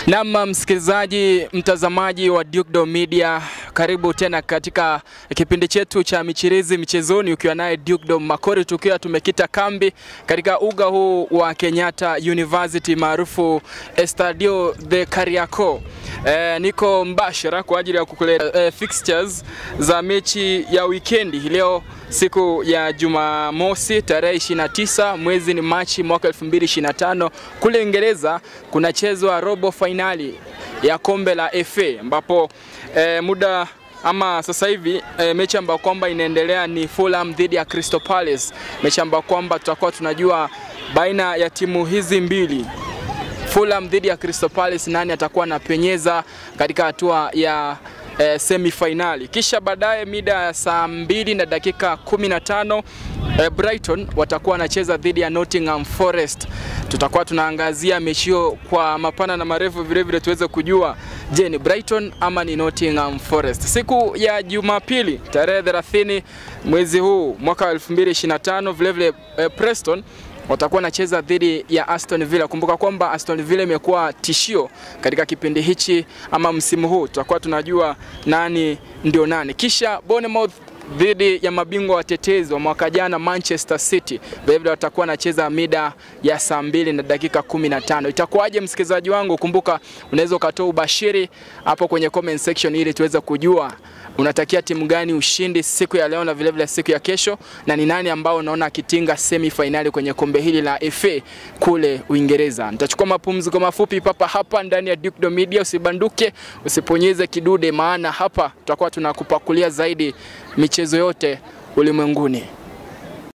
Naam, msikilizaji, mtazamaji wa Dukedo Media, karibu tena katika kipindi chetu cha Michirizi Michezoni, ukiwa naye Dukedo Makori, tukiwa tumekita kambi katika uga huu wa Kenyatta University maarufu Estadio de Kariakoo. Niko mbashara kwa ajili ya kukuletea fixtures za mechi ya weekendi leo, siku ya Jumamosi tarehe 29 mwezi ni Machi mwaka 2025. Kule Uingereza kunachezwa robo finali ya kombe la FA, ambapo muda ama sasa hivi mechi ambayo kwamba inaendelea ni Fulham dhidi ya Crystal Palace, mechi ambayo kwamba tutakuwa tunajua baina ya timu hizi mbili, Fulham dhidi ya Crystal Palace, nani atakuwa anapenyeza katika hatua ya semi-finali. Kisha baadaye mida ya saa 2:15 Brighton watakuwa wanacheza dhidi ya Nottingham Forest. Tutakuwa tunaangazia mechi hiyo kwa mapana na marefu, vile vile tuweze kujua je, ni Brighton ama ni Nottingham Forest. Siku ya Jumapili tarehe 30 mwezi huu mwaka 2025, vile vile Preston watakuwa wanacheza dhidi ya Aston Villa. Kumbuka kwamba Aston Villa imekuwa tishio katika kipindi hichi ama msimu huu, tutakuwa tunajua nani ndio nani. Kisha Bournemouth dhidi ya mabingwa watetezi wa mwaka jana Manchester City, vile watakuwa wanacheza mida ya saa 2:15. Itakuwaje msikilizaji wangu? Kumbuka unaweza ukatoa ubashiri hapo kwenye comment section ili tuweze kujua unatakia timu gani ushindi siku ya leo na vile vile siku ya kesho, na ni nani ambao unaona akitinga semi-finali kwenye kombe hili la FA kule Uingereza. Nitachukua mapumziko mafupi papa hapa ndani ya Dukedo Media. Usibanduke, usiponyeze kidude, maana hapa tutakuwa tunakupakulia zaidi michezo yote ulimwenguni.